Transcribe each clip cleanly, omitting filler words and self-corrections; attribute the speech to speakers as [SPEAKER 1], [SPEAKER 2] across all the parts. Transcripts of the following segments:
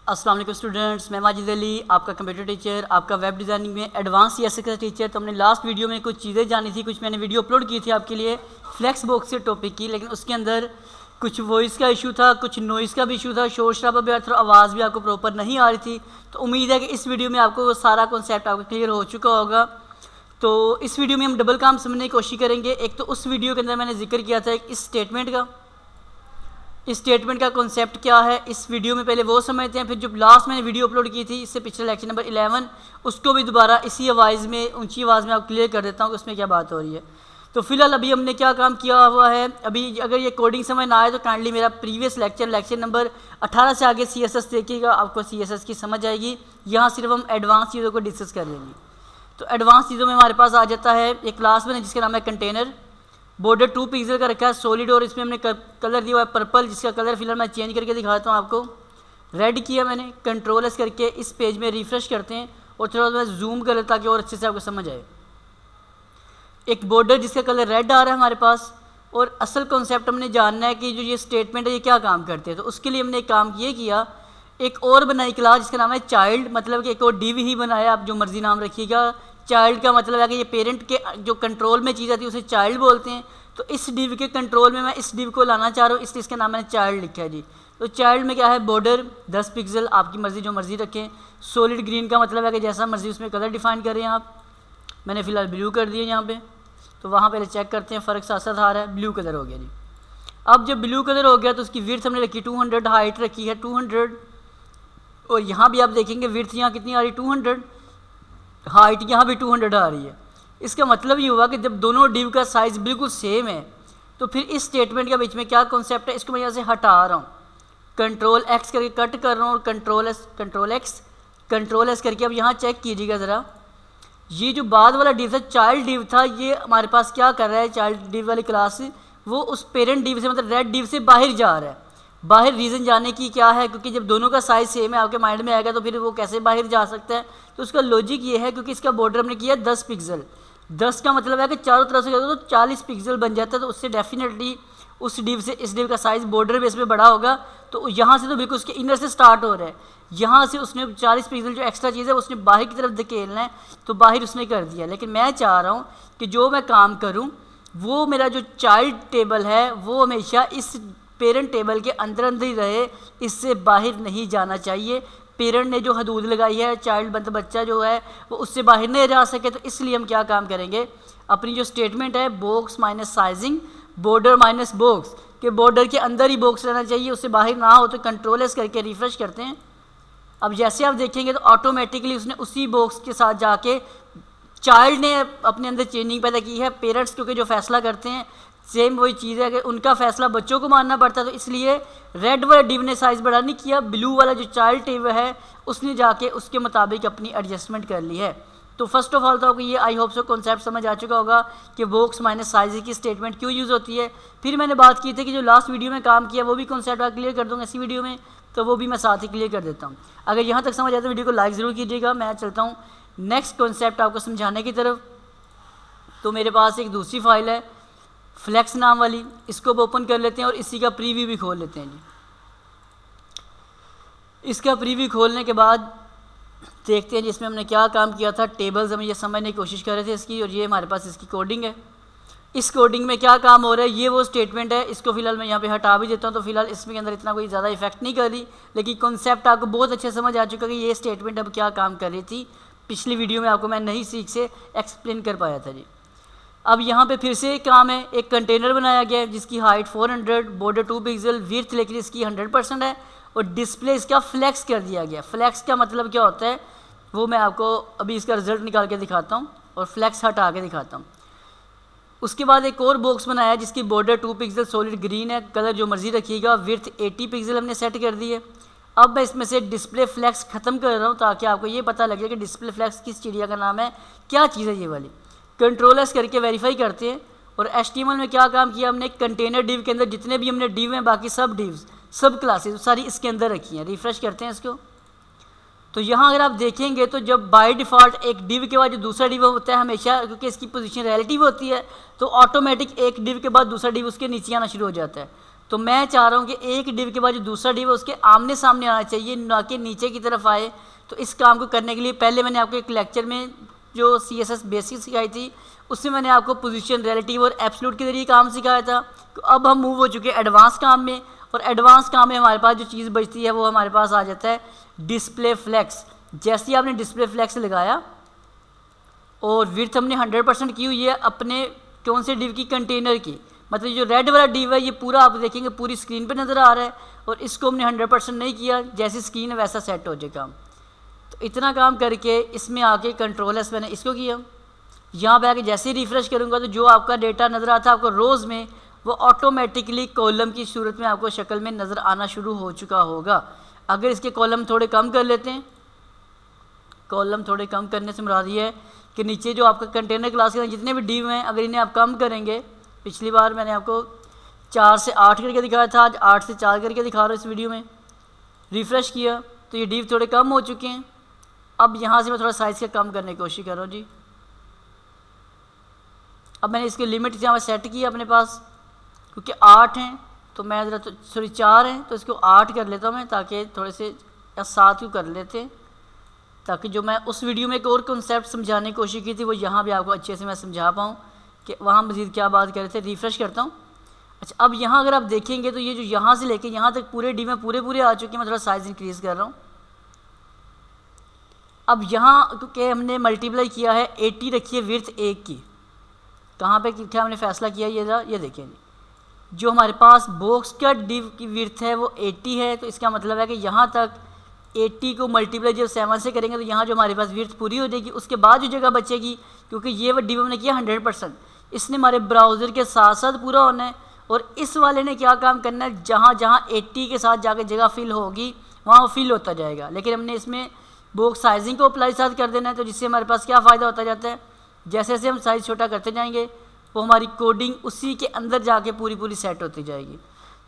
[SPEAKER 1] अस्सलाम वालेकुम स्टूडेंट्स, मैं माजिद अली, आपका कंप्यूटर टीचर, आपका वेब डिज़ाइनिंग में एडवांस सीएसएस का टीचर। तो हमने लास्ट वीडियो में कुछ चीज़ें जानी थी, कुछ मैंने वीडियो अपलोड की थी आपके लिए फ्लेक्स बॉक्स के टॉपिक की, लेकिन उसके अंदर कुछ वॉइस का इशू था, कुछ नॉइज़ का भी इशू था, शोर शराबा भी आ रहा था, आवाज़ भी आपको प्रॉपर नहीं आ रही थी। तो उम्मीद है कि इस वीडियो में आपको सारा कॉन्सेप्ट आपका क्लियर हो चुका होगा। तो इस वीडियो में हम डबल काम समझने की कोशिश करेंगे। एक तो उस वीडियो के अंदर मैंने जिक्र किया था इस स्टेटमेंट का, इस स्टेटमेंट का कॉन्सेप्ट क्या है, इस वीडियो में पहले वो समझते हैं। फिर जो लास्ट मैंने वीडियो अपलोड की थी इससे पिछले लेक्चर नंबर 11, उसको भी दोबारा इसी आवाज़ में, ऊंची आवाज़ में आप क्लियर कर देता हूँ कि उसमें क्या बात हो रही है। तो फिलहाल अभी हमने क्या काम किया हुआ है, अभी अगर ये कोडिंग समझ ना आए तो काइंडली मेरा प्रीवियस लेक्चर नंबर 18 से आगे CSS देखिएगा, आपको CSS की समझ आएगी। यहाँ सिर्फ हम एडवांस चीज़ों को डिस्कस कर लेंगे। तो एडवांस चीज़ों में हमारे पास आ जाता है एक क्लास बने जिसका नाम है कंटेनर। बॉर्डर 2 पिक्सल का रखा है, सॉलिड, और इसमें हमने कलर दिया हुआ है पर्पल, जिसका कलर फिलहाल मैं चेंज करके दिखाता हूँ आपको। रेड किया मैंने, कंट्रोल एस करके इस पेज में रिफ्रेश करते हैं और थोड़ा मैं जूम कर लेता ताकि और अच्छे से आपको समझ आए। एक बॉर्डर जिसका कलर रेड आ रहा है हमारे पास, और असल कॉन्सेप्ट हमने जानना है कि जो ये स्टेटमेंट है ये क्या काम करते हैं। तो उसके लिए हमने एक काम ये किया, एक और बनाई क्लास जिसका नाम है चाइल्ड, मतलब कि एक और डिव ही बनाया, आप जो मर्जी नाम रखिएगा। चाइल्ड का मतलब है कि ये पेरेंट के जो कंट्रोल में चीज़ आती है उसे चाइल्ड बोलते हैं। तो इस डिव के कंट्रोल में मैं इस डिव को लाना चाह रहा हूँ, इसलिए इसका नाम मैंने चाइल्ड लिखा है जी। तो चाइल्ड में क्या है, बॉर्डर 10 पिक्सल, आपकी मर्ज़ी जो मर्ज़ी रखें। सॉलिड ग्रीन का मतलब है कि जैसा मर्ज़ी उसमें कलर डिफाइन करें आप। मैंने फ़िलहाल ब्लू कर दिया यहाँ पे, तो वहाँ पहले चेक करते हैं फ़र्क साथ साथ आ रहा है। ब्लू कलर हो गया जी। अब जब ब्लू कलर हो गया तो उसकी विड्थ हमने रखी 200, हाइट रखी है 200, और यहाँ भी आप देखेंगे विड्थ यहाँ कितनी आ रही है 200, हाइट यहाँ भी 200 आ रही है। इसका मतलब ये हुआ कि जब दोनों डिव का साइज़ बिल्कुल सेम है तो फिर इस स्टेटमेंट के बीच में क्या कॉन्सेप्ट है, इसको मैं यहाँ से हटा रहा हूँ, कंट्रोल एक्स करके कट कर रहा हूँ और कंट्रोल एस करके। अब यहाँ चेक कीजिएगा ज़रा, ये जो बाद वाला डिव था, चाइल्ड डिव था, ये हमारे पास क्या कर रहा है, चाइल्ड डिव वाली क्लास वो उस पेरेंट डिव से, मतलब रेड डिव से बाहर जा रहा है। बाहर रीज़न जाने की क्या है, क्योंकि जब दोनों का साइज़ सेम है आपके माइंड में आएगा तो फिर वो कैसे बाहर जा सकता है। तो उसका लॉजिक ये है क्योंकि इसका बॉर्डर हमने किया 10 पिक्सल। 10 का मतलब है कि चारों तरफ से तो 40 पिक्सल बन जाता है। तो उससे डेफिनेटली उस डिव से इस डिव का साइज़ बॉर्डर बेस पे बड़ा होगा। तो यहाँ से तो बिल्कुल उसके इनर से स्टार्ट हो रहा है, यहाँ से उसने 40 पिक्सल जो एक्स्ट्रा चीज़ है उसने बाहर की तरफ धकेलना है, तो बाहर उसने कर दिया। लेकिन मैं चाह रहा हूँ कि जो मैं काम करूँ वो मेरा जो चाइल्ड टेबल है वो हमेशा इस पेरेंट टेबल के अंदर अंदर ही रहे, इससे बाहर नहीं जाना चाहिए। पेरेंट ने जो हदूद लगाई है, चाइल्ड मतलब बच्चा जो है वो उससे बाहर नहीं जा सके। तो इसलिए हम क्या काम करेंगे, अपनी जो स्टेटमेंट है box minus sizing, border minus box, के बॉर्डर के अंदर ही बॉक्स रहना चाहिए, उससे बाहर ना हो। तो कंट्रोल एस करके रिफ्रेश करते हैं। अब जैसे आप देखेंगे तो ऑटोमेटिकली उसने उसी बॉक्स के साथ जाके चाइल्ड ने अपने अंदर चेंजिंग पैदा की है। पेरेंट्स क्योंकि जो फैसला करते हैं सेम वही चीज़ है कि उनका फैसला बच्चों को मानना पड़ता है। तो इसलिए रेड वाला डिव ने साइज़ बड़ा नहीं किया, ब्लू वाला जो चाइल्ड डिव है उसने जाके उसके मुताबिक अपनी एडजस्टमेंट कर ली है। तो फर्स्ट ऑफ ऑल तो आपको ये आई होप सो कॉन्सेप्ट समझ आ चुका होगा कि बॉक्स माइनस साइज की स्टेटमेंट क्यों यूज़ होती है। फिर मैंने बात की थी कि जो लास्ट वीडियो में काम किया वो भी कॉन्सेप्ट आप क्लियर कर दूँगा इसी वीडियो में, तो वो भी मैं साथ ही क्लियर कर देता हूँ। अगर यहाँ तक समझ आए तो वीडियो को लाइक ज़रूर कीजिएगा। मैं चलता हूँ नेक्स्ट कॉन्सेप्ट आपको समझाने की तरफ। तो मेरे पास एक दूसरी फाइल है फ्लेक्स नाम वाली, इसको ओपन कर लेते हैं और इसी का प्रीव्यू भी खोल लेते हैं जी। इसका प्रीव्यू खोलने के बाद देखते हैं जिसमें हमने क्या काम किया था। टेबल्स हम ये समझने की कोशिश कर रहे थे इसकी, और ये हमारे पास इसकी कोडिंग है। इस कोडिंग में क्या काम हो रहा है, ये वो स्टेटमेंट है। इसको फिलहाल मैं यहाँ पे हटा भी देता हूँ, तो फिलहाल इसमें अंदर इतना कोई ज़्यादा इफेक्ट नहीं कर रही, लेकिन कॉन्सेप्ट आपको बहुत अच्छे समझ आ चुका कि ये स्टेटमेंट अब क्या काम कर रही थी। पिछली वीडियो में आपको मैं नहीं सीख से एक्सप्लेन कर पाया था जी। अब यहाँ पे फिर से एक काम है, एक कंटेनर बनाया गया है जिसकी हाइट 400, बॉर्डर 2 पिक्सल, विड्थ लेकिन इसकी 100% है, और डिस्प्ले इसका फ्लेक्स कर दिया गया। फ्लेक्स का मतलब क्या होता है वो मैं आपको अभी इसका रिजल्ट निकाल के दिखाता हूँ और फ्लेक्स हटा के दिखाता हूँ। उसके बाद एक और बॉक्स बनाया जिसकी बॉर्डर 2 पिक्सल, सॉलिड ग्रीन है, कलर जो मर्जी रखिएगा, विड्थ 80 पिक्सल हमने सेट कर दी है। अब मैं इसमें से डिस्प्ले फ्लेक्स ख़त्म कर रहा हूँ ताकि आपको ये पता लगे कि डिस्प्ले फ्लेक्स किस चिड़िया का नाम है, क्या चीज़ है ये वाली। कंट्रोल एस करके वेरीफाई करते हैं। और HTML में क्या काम किया हमने, कंटेनर डिव के अंदर जितने भी हमने डिव हैं, बाकी सब डिव्स, सब क्लासेस सारी इसके अंदर रखी हैं। रिफ्रेश करते हैं इसको, तो यहाँ अगर आप देखेंगे तो जब बाय डिफ़ॉल्ट एक डिव के बाद जो दूसरा डिव होता है हमेशा, क्योंकि इसकी पोजीशन रिलेटिव होती है, तो ऑटोमेटिक एक डिव के बाद दूसरा डिव उसके नीचे आना शुरू हो जाता है। तो मैं चाह रहा हूँ कि एक डिव के बाद जो दूसरा डिव है उसके आमने सामने आना चाहिए, ना कि नीचे की तरफ आए। तो इस काम को करने के लिए पहले मैंने आपको एक लेक्चर में जो CSS बेसिक सिखाई थी उसमें मैंने आपको पोजीशन, रिलेटिव और एब्सोल्यूट के जरिए काम सिखाया था। तो अब हम मूव हो चुके हैं एडवांस काम में, और एडवांस काम में हमारे पास जो चीज़ बचती है वो हमारे पास आ जाता है डिस्प्ले फ्लेक्स। जैसे ही आपने डिस्प्ले फ्लेक्स लगाया और विड्थ हमने 100% की हुई है अपने कौन से डिव की, कंटेनर की, मतलब जो रेड वाला डिव है ये पूरा आप देखेंगे पूरी स्क्रीन पे नज़र आ रहा है, और इसको हमने 100% नहीं किया, जैसी स्क्रीन है वैसा सेट हो जाएगा। तो इतना काम करके इसमें आके कंट्रोल एस मैंने इसको किया, यहाँ पे आके जैसे ही रिफ्रेश करूँगा तो जो आपका डेटा नज़र आता है आपको रोज़ में, वो ऑटोमेटिकली कॉलम की सूरत में आपको शक्ल में नज़र आना शुरू हो चुका होगा। अगर इसके कॉलम थोड़े कम कर लेते हैं, कॉलम थोड़े कम करने से मुराद ये है कि नीचे जो आपका कंटेनर क्लास के जितने भी डिव हैं अगर इन्हें आप कम करेंगे, पिछली बार मैंने आपको 4 से 8 करके दिखाया था, आज 8 से 4 करके दिखा रहा हूँ इस वीडियो में। रिफ़्रेश किया तो ये डिव थोड़े कम हो चुके हैं। अब यहाँ से मैं थोड़ा साइज़ का कम करने की कोशिश कर रहा हूँ जी। अब मैंने इसकी लिमिट यहाँ पर सेट की अपने पास, क्योंकि 8 हैं तो मैं ज़रा तो सॉरी 4 हैं तो इसको 8 कर लेता हूँ मैं, ताकि थोड़े से या 7 को कर लेते हैं, ताकि जो मैं उस वीडियो में एक और कॉन्सेप्ट समझाने की कोशिश की थी वो यहाँ भी आपको अच्छे से मैं समझा पाऊँ कि वहाँ मज़ीद क्या बात कर रहे थे। रिफ़्रेश करता हूँ। अच्छा, अब यहाँ अगर आप देखेंगे तो ये जो यहाँ से लेके यहाँ तक पूरे डिव में पूरे आ चुके हैं। मैं थोड़ा साइज़ इंक्रीज़ कर रहा हूँ। अब यहाँ क्योंकि हमने मल्टीप्लाई किया है 80 रखी है विड्थ 1 की, कहाँ पे क्या हमने फ़ैसला किया ये देखिए जी, जो हमारे पास बॉक्स का डिव की विड्थ है वो 80 है, तो इसका मतलब है कि यहाँ तक 80 को मल्टीप्लाई जब 7 से करेंगे तो यहाँ जो हमारे पास विड्थ पूरी हो जाएगी। उसके बाद जो जगह बचेगी, क्योंकि ये वो डिव हमने किया 100%, इसने हमारे ब्राउज़र के साथ साथ पूरा होना है, और इस वाले ने क्या काम करना है, जहाँ जहाँ 80 के साथ जाकर जगह फिल होगी वहाँ वो फिल होता जाएगा। लेकिन हमने इसमें बॉक्स साइजिंग को अप्लाई साथ कर देना है, तो जिससे हमारे पास क्या फ़ायदा होता जाता है, जैसे जैसे हम साइज़ छोटा करते जाएंगे वो हमारी कोडिंग उसी के अंदर जाके पूरी सेट होती जाएगी।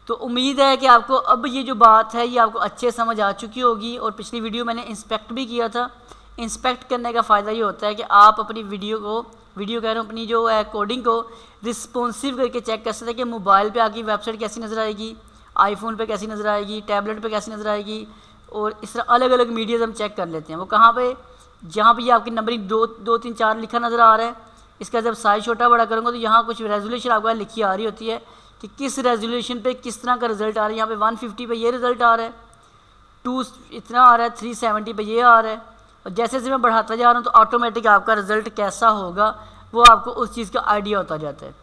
[SPEAKER 1] तो उम्मीद है कि आपको अब ये जो बात है ये आपको अच्छे समझ आ चुकी होगी। और पिछली वीडियो मैंने इंस्पेक्ट भी किया था। इंस्पेक्ट करने का फ़ायदा ये होता है कि आप अपनी वीडियो कह रहा हूँ अपनी जो है कोडिंग को रिस्पॉन्सिव करके चेक कर सकते हैं कि मोबाइल पे आपकी वेबसाइट कैसी नज़र आएगी, आईफोन पे कैसी नज़र आएगी, टैबलेट पे कैसी नज़र आएगी, और इस तरह अलग अलग मीडियाज़ हम चेक कर लेते हैं। वो कहाँ पे, जहाँ पे ये आपकी नंबरिंग 2 3 4 लिखा नज़र आ रहा है, इसका जब साइज़ छोटा बड़ा करूँगा तो यहाँ कुछ रेजोल्यूशन आपको लिखी आ रही होती है कि किस रेजोल्यूशन पे किस तरह का रिज़ल्ट आ रहा है। यहाँ पे 150 पे ये रिज़ल्ट आ रहा है, 2 इतना आ रहा है, 370 पे ये आ रहा है, और जैसे जैसे मैं बढ़ाता जा रहा हूँ तो ऑटोमेटिक आपका रिज़ल्ट कैसा होगा वो आपको उस चीज़ का आइडिया होता जाता है।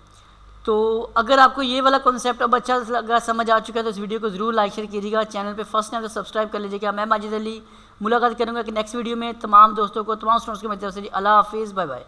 [SPEAKER 1] तो अगर आपको ये वाला कॉन्सेप्ट अब अच्छा लगा, समझ आ चुका है, तो इस वीडियो को ज़रूर लाइक शेयर कीजिएगा। चैनल पे फर्स्ट टाइम तो सब्सक्राइब कर लीजिएगा। मैं माजिद अली मुलाकात करूँगा कि नेक्स्ट वीडियो में तमाम दोस्तों को, तमाम स्टूडेंट्स को मेरी तरफ से अल्लाह हाफिज़, बाय बाय।